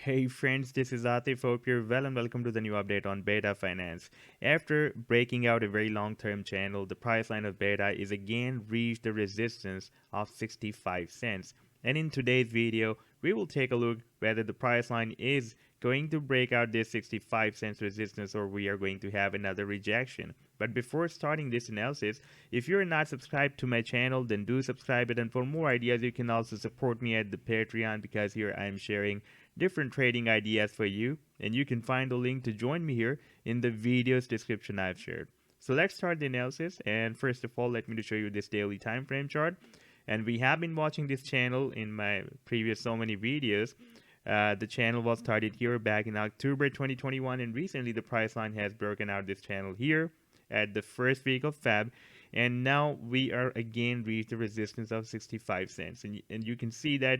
Hey friends, this is Atif. Hope you're well and welcome to the new update on Beta Finance. After breaking out a very long-term channel, the price line of Beta is again reached the resistance of 65 cents. And in today's video, we will take a look whether the price line is going to break out this 65 cents resistance or we are going to have another rejection. But before starting this analysis, if you're not subscribed to my channel, then do subscribe it. And for more ideas, you can also support me at the Patreon because here I'm sharing different trading ideas for you, and you can find the link to join me here in the video's description I've shared. So let's start the analysis, and first of all, let me to show you this daily time frame chart. And we have been watching this channel in my previous so many videos. The channel was started here back in October 2021, and recently the price line has broken out this channel here at the first week of Feb, and now we are again reached the resistance of 65 cents, and you can see that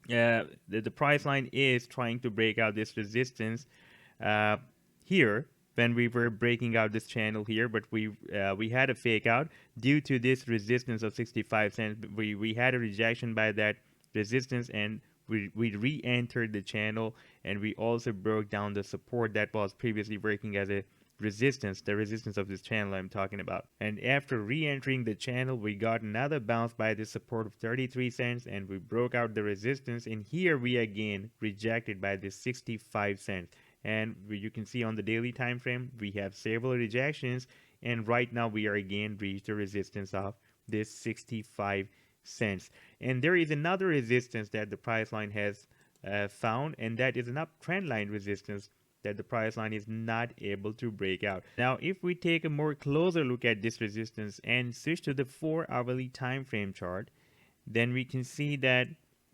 the price line is trying to break out this resistance uh, here when we were breaking out this channel here, but we had a fake out due to this resistance of 65 cents. We had a rejection by that resistance, and we re-entered the channel, and we also broke down the support that was previously working as a resistance, the resistance of this channel I'm talking about. And after re-entering the channel, we got another bounce by the support of 33 cents, and we broke out the resistance, and here we again rejected by this 65 cents. And you can see on the daily time frame we have several rejections, and right now we are again reached the resistance of this 65 cents. And there is another resistance that the price line has found, and that is an uptrend line resistance that the price line is not able to break out. Now, if we take a more closer look at this resistance and switch to the 4-hourly time frame chart, then we can see that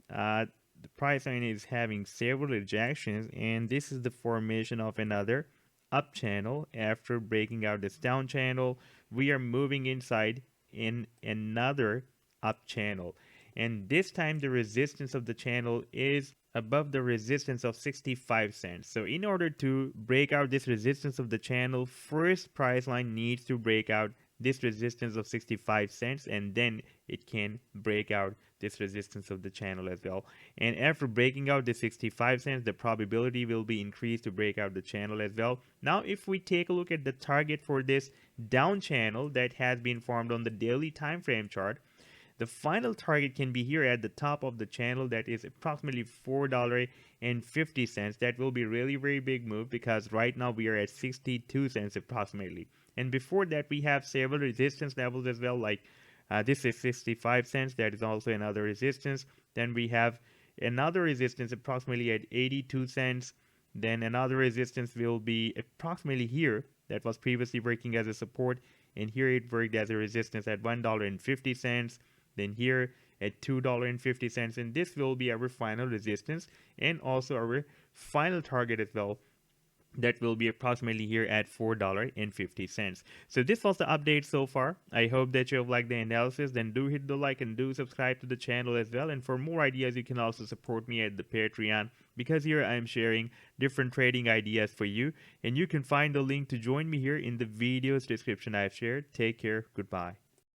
the price line is having several rejections, and this is the formation of another up channel. After breaking out this down channel, we are moving inside in another up channel, and this time the resistance of the channel is above the resistance of 65 cents. So in order to break out this resistance of the channel, first price line needs to break out this resistance of 65 cents, and then it can break out this resistance of the channel as well. And after breaking out the 65 cents, the probability will be increased to break out the channel as well. Now if we take a look at the target for this down channel that has been formed on the daily time frame chart, the final target can be here at the top of the channel, that is approximately $4.50. That will be really very big move because right now we are at 62 cents approximately. And before that we have several resistance levels as well, like this is 65 cents. That is also another resistance. Then we have another resistance approximately at 82 cents. Then another resistance will be approximately here, that was previously working as a support, and here it worked as a resistance at $1.50. Then here at $2.50, and this will be our final resistance and also our final target as well. That will be approximately here at $4.50. So this was the update so far. I hope that you have liked the analysis. Then do hit the like and do subscribe to the channel as well. And for more ideas, you can also support me at the Patreon, because here I am sharing different trading ideas for you. And you can find the link to join me here in the video's description I've shared. Take care. Goodbye.